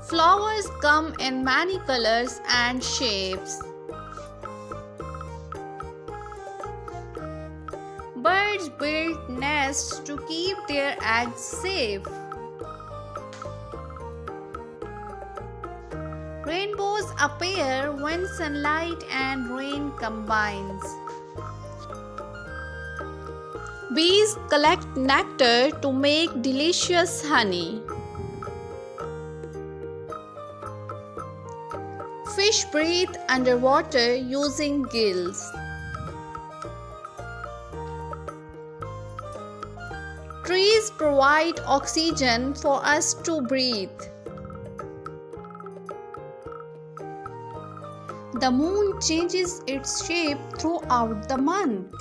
Flowers come in many colors and shapes. Birds build nests to keep their eggs safe. Rainbows appear when sunlight and rain combines. Bees collect nectar to make delicious honey. Fish breathe underwater using gills. Trees provide oxygen for us to breathe. The moon changes its shape throughout the month.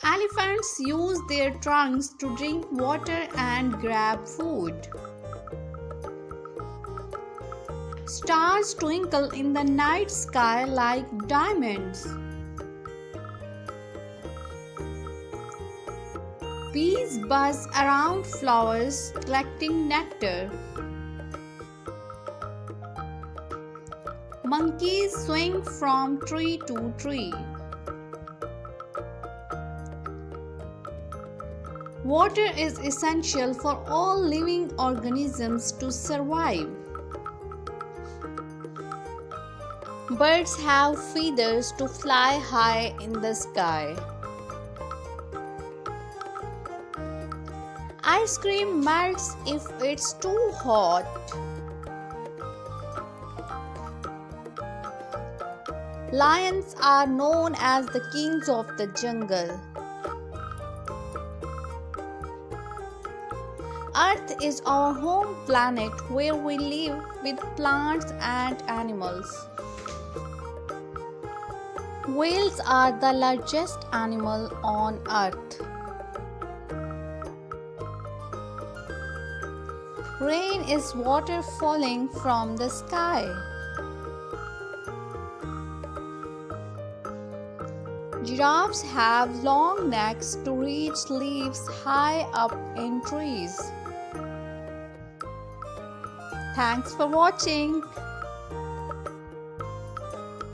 Elephants use their trunks to drink water and grab food. Stars twinkle in the night sky like diamonds. Bees buzz around flowers collecting nectar. Monkeys swing from tree to tree. Water is essential for all living organisms to survive. Birds have feathers to fly high in the sky. Ice cream melts if it's too hot. Lions are known as the kings of the jungle. Earth is our home planet where we live with plants and animals. Whales are the largest animal on Earth. Rain is water falling from the sky. Giraffes have long necks to reach leaves high up in trees. Thanks for watching.